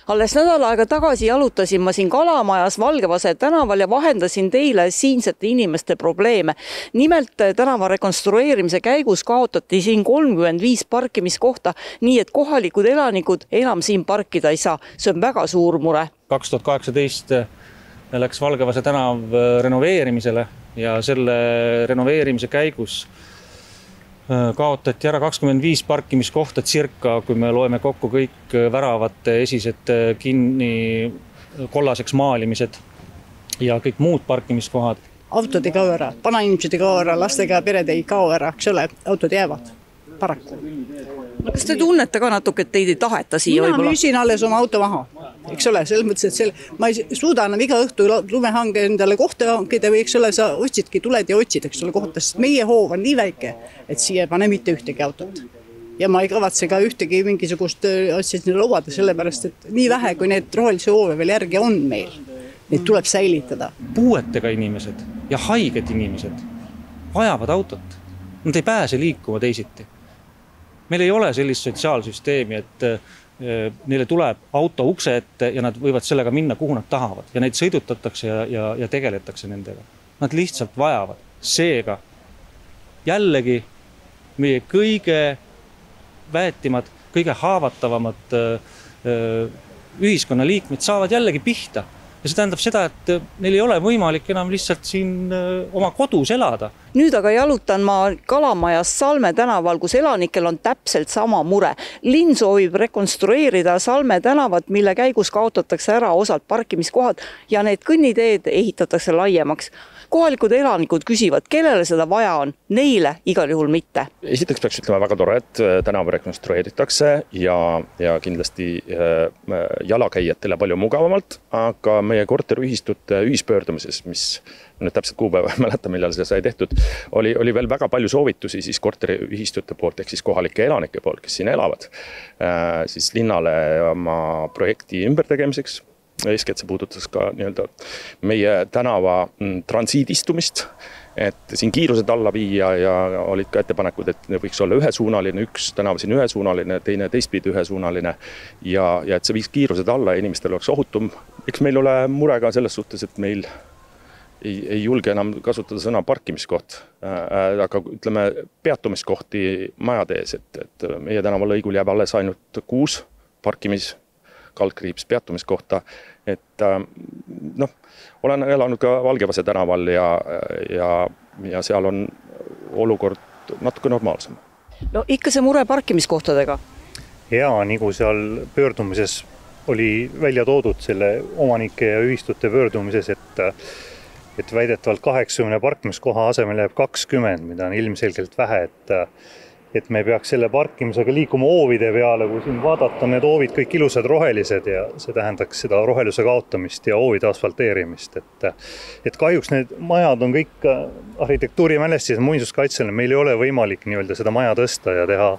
Alles nädal aega tagasi jalutasin ma siin Kalamajas Valgevase tänaval ja vahendasin teile siinsete inimeste probleeme. Nimelt tänava rekonstrueerimise käigus kaotati siin 35 parkimiskohta, nii et kohalikud elanikud enam siin parkida ei saa. See on väga suur mure. 2018 läks Valgevase tänav renoveerimisele ja selle renoveerimise käigus kaotati ära 25 parkimiskohta circa, kui me loeme kokku kõik väravate esised kinni kollaseks maalimised ja kõik muud parkimiskohad. Autod ei kao ära, vanainimesed ei kao ära, lastega pered ei kao ära, eks ole, autod jäävad paraku. No, kas te tunnete ka natuke, et teid ei taheta siia Mina võib-olla? müüsin alles oma auto maha, eks ole, selles mõttes, et ma ei suuda enam iga õhtu lumehange endale kohta hankida või eks ole, sa otsidki, tuled ja otsid, eks ole, kohta, sest meie hoov on nii väike, et siia pane mitte ühtegi autot. Ja ma ei kavatse ka ühtegi mingisugust asja sinna lubada, sellepärast, et nii vähe, kui need rohelise hoove veel järgi on meil, neid tuleb säilitada. Puuetega inimesed ja haiged inimesed vajavad autot. Nad ei pääse liikuma teisiti. Meil ei ole sellist sotsiaalsüsteemi, et neile tuleb auto ukse ette ja nad võivad sellega minna, kuhu nad tahavad. Ja neid sõidutatakse ja tegeletakse nendega. Nad lihtsalt vajavad. Seega jällegi meie kõige väetimad, kõige haavatavamad ühiskonnaliikmed saavad jällegi pihta. Ja see tähendab seda, et neil ei ole võimalik enam lihtsalt siin oma kodus elada. Nüüd aga jalutan ma Kalamajas Salme tänaval, kus elanikel on täpselt sama mure. Linn soovib rekonstrueerida Salme tänavat, mille käigus kaotatakse ära osad parkimiskohad ja need kõnniteed ehitatakse laiemaks. Kohalikud elanikud küsivad, kellele seda vaja on, neile igal juhul mitte. Esiteks peaks ütlema väga tore, et tänava rekonstrueeritakse ja kindlasti jalakäijatele palju mugavamalt, aga meie korteriühistute ühispöördumises, mis nüüd täpselt kuupäeva mäleta, millal see sai tehtud, oli veel väga palju soovitusi siis korteriühistute poolt ehk siis kohalike elanike poolt, kes siin elavad, siis linnale oma projekti ümbertegemiseks. Eeskätt see puudutas ka meie tänava transiidistumist, et siin kiirused alla viia ja olid ka ettepanekud, et võiks olla ühesuunaline, üks tänav siin ühesuunaline, teine teistpidi ühesuunaline ja et see viis kiirused alla ja inimestel oleks ohutum. Eks meil ole mure ka selles suhtes, et meil ei julge enam kasutada sõna parkimiskoht, aga ütleme peatumiskohti majade ees, et meie tänavalõigul jääb alles ainult 6 kaldkriips peatumiskohta, et olen elanud ka Valgevase tänaval ja seal on olukord natuke normaalsem. No ikka see mure parkimiskohtadega? Ja nagu seal pöördumises oli välja toodud selle omanike ja ühistute pöördumises, et väidetavalt 80 parkimiskoha asemel jääb 20, mida on ilmselgelt vähe, et me peaks selle parkimisega liikuma hoovide peale, kui siin vaadata, need hoovid kõik ilusad rohelised ja see tähendaks seda roheluse kaotamist ja hoovide asfalteerimist. Et kahjuks need majad on kõik arhitektuurimälestised muinsuskaitseline, meil ei ole võimalik seda maja tõsta ja teha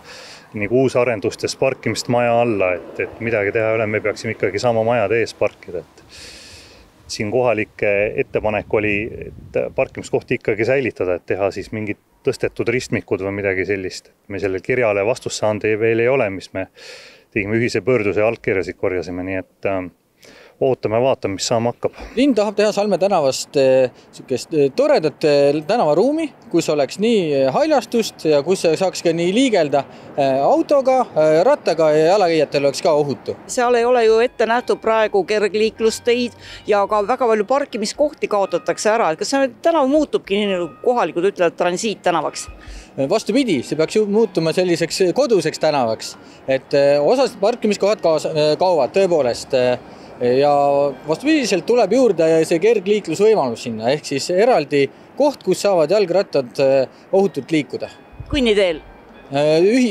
nagu uus arendustes parkimist maja alla, et midagi teha ei ole, me peaksime ikkagi sama majade ees parkida. Siin kohalike ettepanek oli, et parkimiskohti ikkagi säilitada, et teha siis mingid tõstetud ristmikud või midagi sellist. Me selle kirjale vastust saanud veel ei ole, mis me tegime ühise pöörduse ja allkirjasid korjasime, nii et ootame ja vaatame, mis saama hakkab. Linn tahab teha Salme tänavast toredat tänavaruumi, kus oleks nii haljastust ja kus saaks ka nii liigelda autoga, rattaga ja jalakäijatel oleks ka ohutu. Seal ei ole ju ette nähtud praegu kergliiklusteid ja ka väga palju parkimiskohti kaotatakse ära. Kas see tänav muutubki nii nagu kohalikud ütlevad transiittänavaks? Vastupidi, see peaks ju muutuma selliseks koduseks tänavaks, et osad parkimiskohad kaovad tõepoolest ja vastupidiselt tuleb juurde see kergliiklusvõimalus sinna, ehk siis eraldi koht, kus saavad jalgrattad ohutult liikuda. Kõnniteel?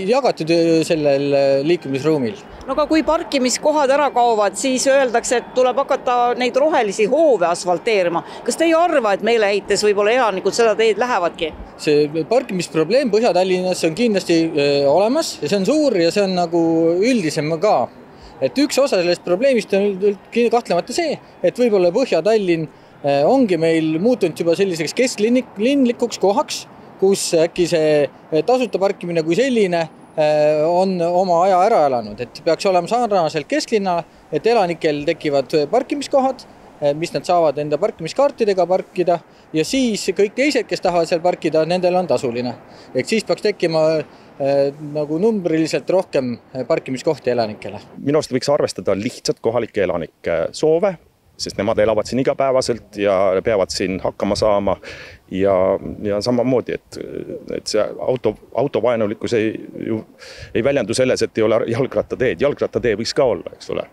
Jagatud sellel liikumisruumil. No aga kui parkimiskohad ära kaovad, siis öeldakse, et tuleb hakata neid rohelisi hoove asfalteerima. Kas te ei arva, et meeleheites võib-olla elanikud seda teed lähevadki? See parkimisprobleem Põhja-Tallinnas on kindlasti olemas ja see on suur ja see on nagu üldisem ka. Et üks osa sellest probleemist on kahtlemata see, et võib-olla Põhja-Tallinn ongi meil muutunud juba selliseks kesklinlikuks kohaks, kus äkki see tasuta parkimine kui selline on oma aja ära elanud, et peaks olema sarnaselt kesklinna, et elanikel tekivad parkimiskohad, mis nad saavad enda parkimiskaartidega parkida ja siis kõik teised, kes tahavad seal parkida, nendel on tasuline. Ehk siis peaks tekkima nagu numbriliselt rohkem parkimiskohti elanikele. Minu arust võiks arvestada lihtsalt kohalike elanike soove, sest nemad elavad siin igapäevaselt ja peavad siin hakkama saama ja samamoodi, et see autovaenulikkus ei väljendu selles, et ei ole jalgrattateed. Jalgrattatee võiks ka olla, eks ole.